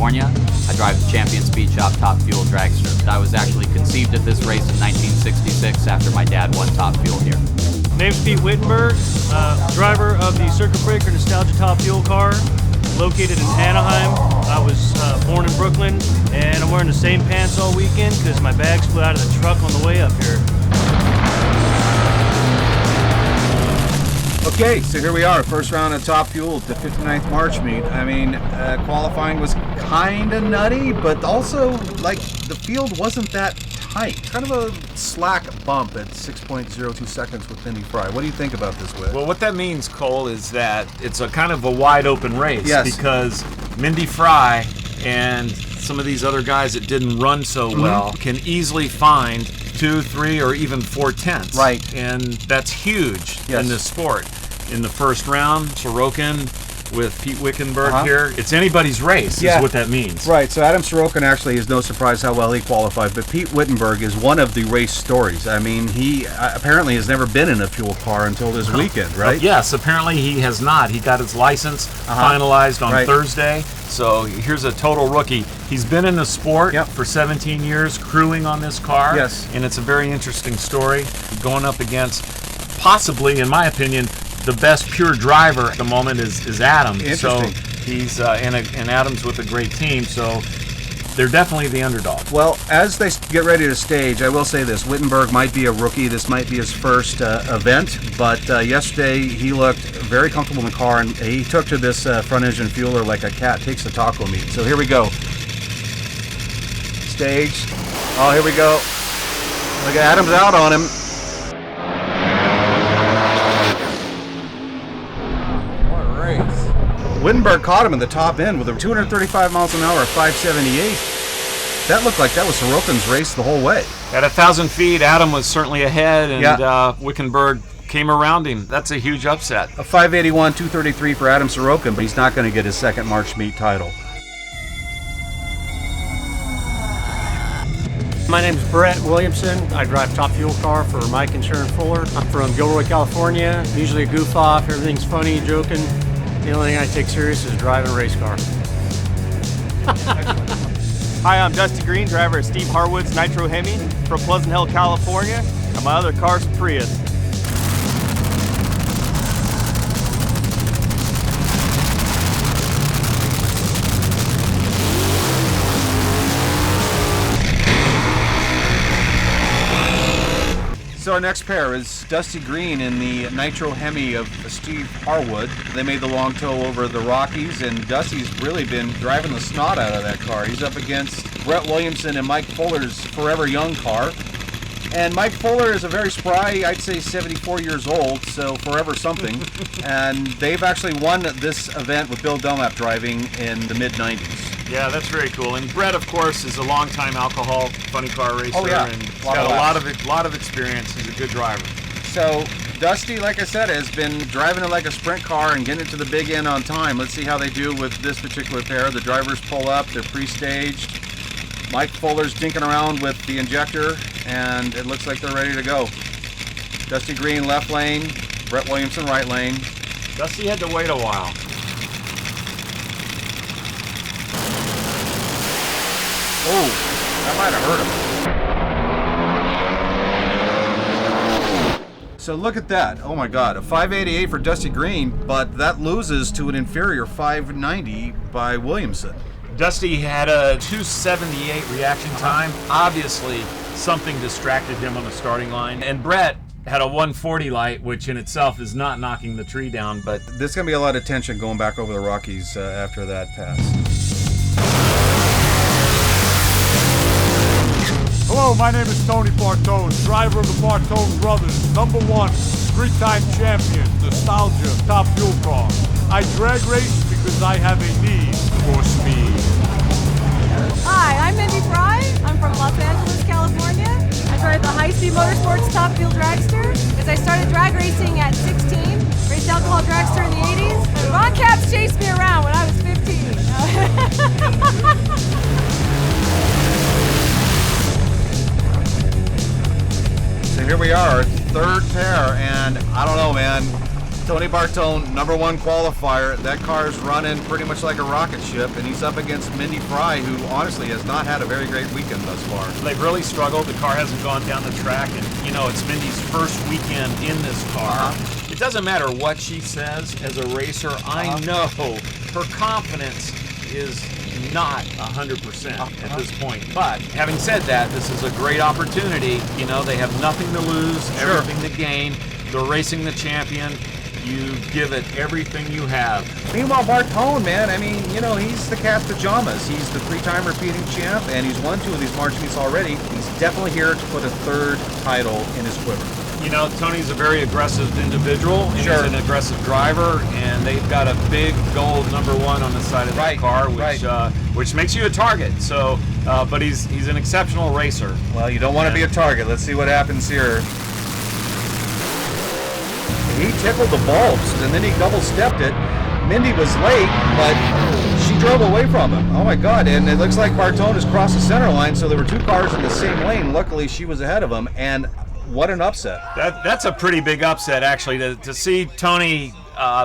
California. I drive the Champion Speed Shop Top Fuel Dragstrip. I was actually conceived at this race in 1966 after my dad won Top Fuel here. Name's Pete Wittenberg, driver of the Circuit Breaker Nostalgia Top Fuel car, located in Anaheim. I was born in Brooklyn, and I'm wearing the same pants all weekend because my bags flew out of the truck on the way up here. Okay, so here we are, first round of Top Fuel at the 59th March meet. I mean, qualifying was kind of nutty, but also, like, the field wasn't that tight. Kind of a slack bump at 6.02 seconds with Mendy Fry. What do you think about this, Whit? Well, what that means, Cole, is that it's a kind of a wide open race. Yes. Because Mendy Fry and some of these other guys that didn't run so well can easily find 2, 3, or even 4 tenths. Right. And that's huge Yes. in this sport. In the first round, Sorokin with Pete Wittenberg here. It's anybody's race is what that means. Right, so Adam Sorokin actually is no surprise how well he qualified, but Pete Wittenberg is one of the race stories. I mean, he apparently has never been in a fuel car until this weekend, right? Yes, apparently he has not. He got his license finalized on Thursday, so here's a total rookie. He's been in the sport for 17 years, crewing on this car, and it's a very interesting story, going up against possibly, in my opinion, the best pure driver at the moment is Adam. So he's and Adam's with a great team, so they're definitely the underdog. Well, as they get ready to stage, I will say this: Wittenberg might be a rookie. This might be his first event, but yesterday he looked very comfortable in the car, and he took to this front engine fueler like a cat takes a taco meat. So here we go. Stage. Oh, here we go. Look, Adam's out on him. Wittenberg caught him in the top end with a 235 miles an hour, 578. That looked like that was Sorokin's race the whole way. At 1,000 feet, Adam was certainly ahead, and Wittenberg came around him. That's a huge upset. A 581, 233 for Adam Sorokin, but he's not going to get his second March meet title. My name's Bret Williamson. I drive Top Fuel car for Mike and Sharon Fuller. I'm from Gilroy, California. I'm usually a goof off, everything's funny, joking. The only thing I take serious is driving a race car. Hi, I'm Dusty Green, driver of Steve Harwood's Nitro Hemi from Pleasant Hill, California, and my other car's a Prius. So our next pair is Dusty Green in the Nitro Hemi of Steve Harwood. They made the long tow over the Rockies, and Dusty's really been driving the snot out of that car. He's up against Bret Williamson and Mike Fuller's Forever Young car. And Mike Fuller is a very spry, I'd say 74 years old, so forever something. And they've actually won this event with Bill Dunlap driving in the mid-90s. Yeah, that's very cool. And Bret, of course, is a longtime alcohol funny car racer, and he's got a lot of experience. He's a good driver. So Dusty, like I said, has been driving it like a sprint car and getting it to the big end on time. Let's see how they do with this particular pair. The drivers pull up, they're pre-staged. Mike Fuller's dinking around with the injector, and it looks like they're ready to go. Dusty Green left lane, Bret Williamson right lane. Dusty had to wait a while. Oh, that might have hurt him. So look at that. Oh my God, a 588 for Dusty Green, but that loses to an inferior 590 by Williamson. Dusty had a 278 reaction time. Obviously, something distracted him on the starting line. And Bret had a 140 light, which in itself is not knocking the tree down. But there's going to be a lot of tension going back over the Rockies after that pass. Hello, my name is Tony Bartone, driver of the Bartone Brothers, #1 three-time champion, Nostalgia Top Fuel car. I drag race because I have a need for speed. Hi, I'm Mendy Fry. I'm from Los Angeles, California. I drive the High Speed Motorsports Top Fuel Dragster. As I started drag racing at 16, raced alcohol dragster in the 80s. Ron Capps chased me around when I was 15. So here we are, third pair, and I don't know, man. Tony Bartone, #1 qualifier. That car's running pretty much like a rocket ship, and he's up against Mendy Fry, who honestly has not had a very great weekend thus far. They've really struggled. The car hasn't gone down the track, and you know, it's Mendy's first weekend in this car. It doesn't matter what she says as a racer. I know her confidence is not 100% at this point. But having said that, this is a great opportunity. You know, they have nothing to lose, everything to gain. They're racing the champion. You give it everything you have. Meanwhile, Bartone, man, I mean, you know, he's the cat's pajamas. He's the 3-time repeating champ, and he's won 2 of these March meets already. He's definitely here to put a 3rd title in his quiver. You know, Tony's a very aggressive individual. He's an aggressive driver, and they've got a big gold #1 on the side of the car, which makes you a target. So, but he's an exceptional racer. Well, you don't want to be a target. Let's see what happens here. He tickled the bulbs, and then he double-stepped it. Mendy was late, but she drove away from him. Oh my God, and it looks like Bartone has crossed the center line, so there were 2 cars in the same lane. Luckily, she was ahead of him, and what an upset. That's a pretty big upset, actually, to see Tony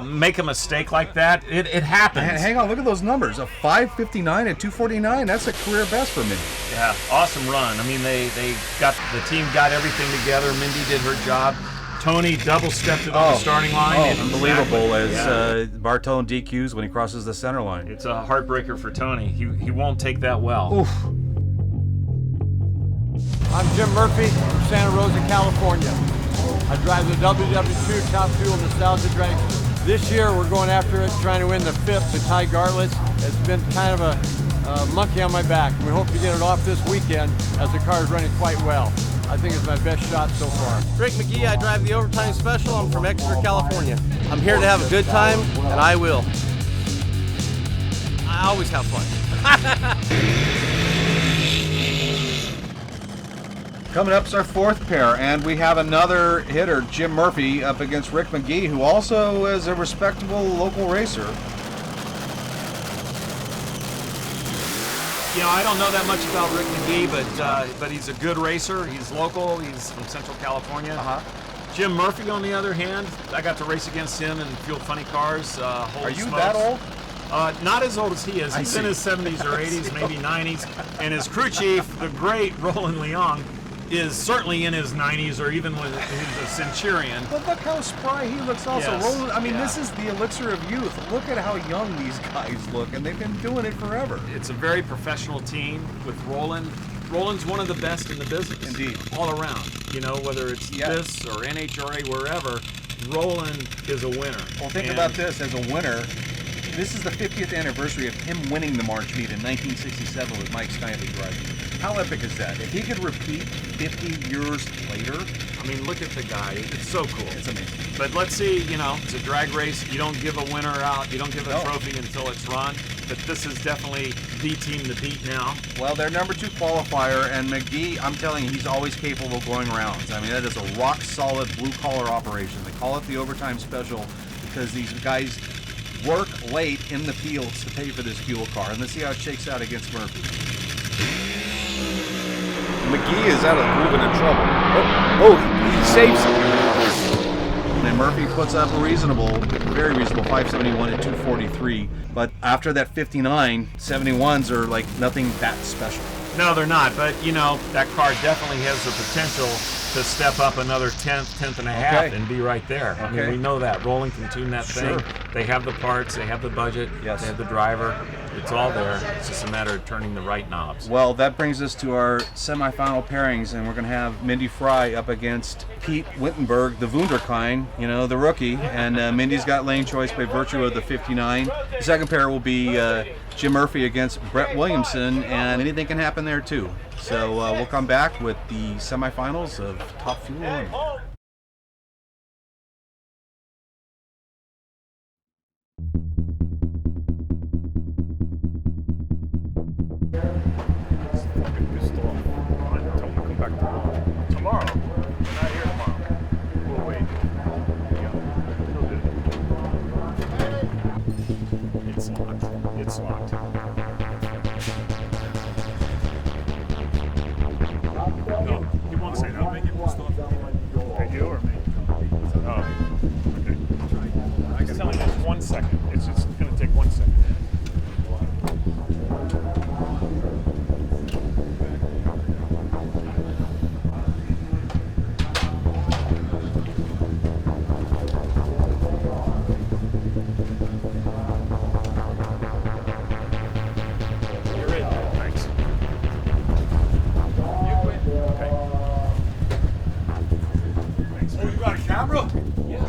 make a mistake like that. It happens. Hang on, look at those numbers. A 5:59 and 2:49. That's a career best for Mendy. Yeah, awesome run. I mean, the team got everything together. Mendy did her job. Tony double-stepped it on the starting line. Unbelievable as Bartone DQs when he crosses the center line. It's a heartbreaker for Tony. He won't take that well. Oof. I'm Jim Murphy from Santa Rosa, California. I drive the WW2 Top Fuel Nostalgia Dragster. This year we're going after it, trying to win the 5th to Ty Gartlitz. It's been kind of a monkey on my back. We hope to get it off this weekend as the car is running quite well. I think it's my best shot so far. Rick McGee, I drive the Overtime Special. I'm from Exeter, California. I'm here to have a good time, and I will. I always have fun. Coming up is our 4th pair, and we have another hitter, Jim Murphy, up against Rick McGee, who also is a respectable local racer. You know, I don't know that much about Rick McGee, but he's a good racer. He's local. He's from Central California. Jim Murphy, on the other hand, I got to race against him in Fuel Funny cars. Are you that old? Not as old as he is. He's in his 70s or 80s, maybe 90s. And his crew chief, the great Roland Leong, is certainly in his 90s or even when he's a Centurion. But look how spry he looks also. Yes. Roland, I mean, this is the elixir of youth. Look at how young these guys look, and they've been doing it forever. It's a very professional team with Roland. Roland's one of the best in the business. Indeed. All around. You know, whether it's this or NHRA, wherever, Roland is a winner. Well, think about this as a winner. This is the 50th anniversary of him winning the March meet in 1967 with Mike Snively driving. How epic is that? If he could repeat 50 years later. I mean, look at the guy. It's so cool. It's amazing. But let's see, you know, it's a drag race. You don't give a winner out. You don't give a trophy until it's run. But this is definitely the team to beat now. Well, they're #2 qualifier, and McGee, I'm telling you, he's always capable of going rounds. I mean, that is a rock-solid blue-collar operation. They call it the Overtime Special because these guys work late in the fields to pay for this fuel car. And let's see how it shakes out against Murphy. McGee is out of the groove and in trouble. He saves it. And Murphy puts up a reasonable, very reasonable 571 at 243. But after that 59, 71s are like nothing that special. No, they're not. But, you know, that car definitely has the potential to step up another tenth and a half and be right there. I mean, we know that. Roland can tune that thing. They have the parts. They have the budget. They have the driver. It's all there. It's just a matter of turning the right knobs. Well, that brings us to our semifinal pairings, and we're going to have Mendy Fry up against Pete Wittenberg, the Wunderkind, you know, the rookie. And Mendy's got lane choice by virtue of the 59. The second pair will be Jim Murphy against Bret Williamson, and anything can happen there too. So we'll come back with the semifinals of Top Fuel Eliminator. Tomorrow. Not here tomorrow. We'll wait. It's locked. It's locked. No, he won't say that. Make it stop. Hey, you or me? Oh. Okay. rookie. Yeah.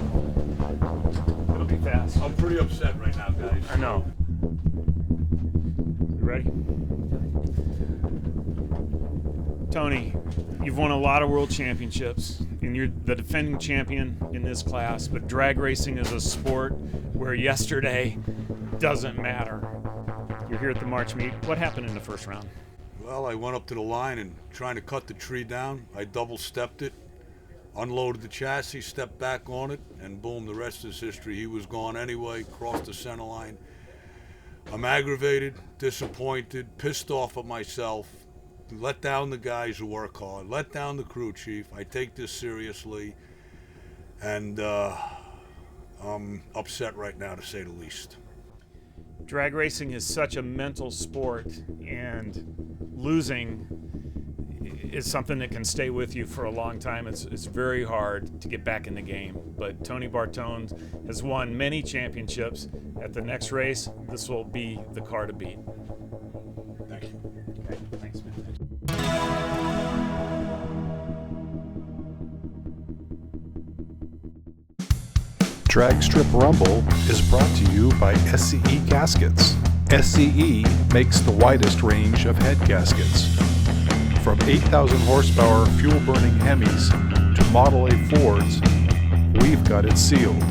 It'll be fast. I'm pretty upset right now, guys. I know. You ready? Tony, you've won a lot of world championships, and you're the defending champion in this class, but drag racing is a sport where yesterday doesn't matter. You're here at the March meet. What happened in the first round? Well, I went up to the line and trying to cut the tree down. I double-stepped it, unloaded the chassis, stepped back on it, and boom, the rest is history. He was gone anyway, crossed the center line. I'm aggravated, disappointed, pissed off at myself, let down the guys who work hard, let down the crew chief. I take this seriously, and I'm upset right now, to say the least. Drag racing is such a mental sport, and losing is something that can stay with you for a long time. It's very hard to get back in the game, but Tony Bartone has won many championships. At the next race, this will be the car to beat. Thank you. Okay, thanks, man. Dragstrip Rumble is brought to you by SCE Gaskets. SCE makes the widest range of head gaskets. From 8,000 horsepower fuel-burning Hemis to Model A Fords, we've got it sealed.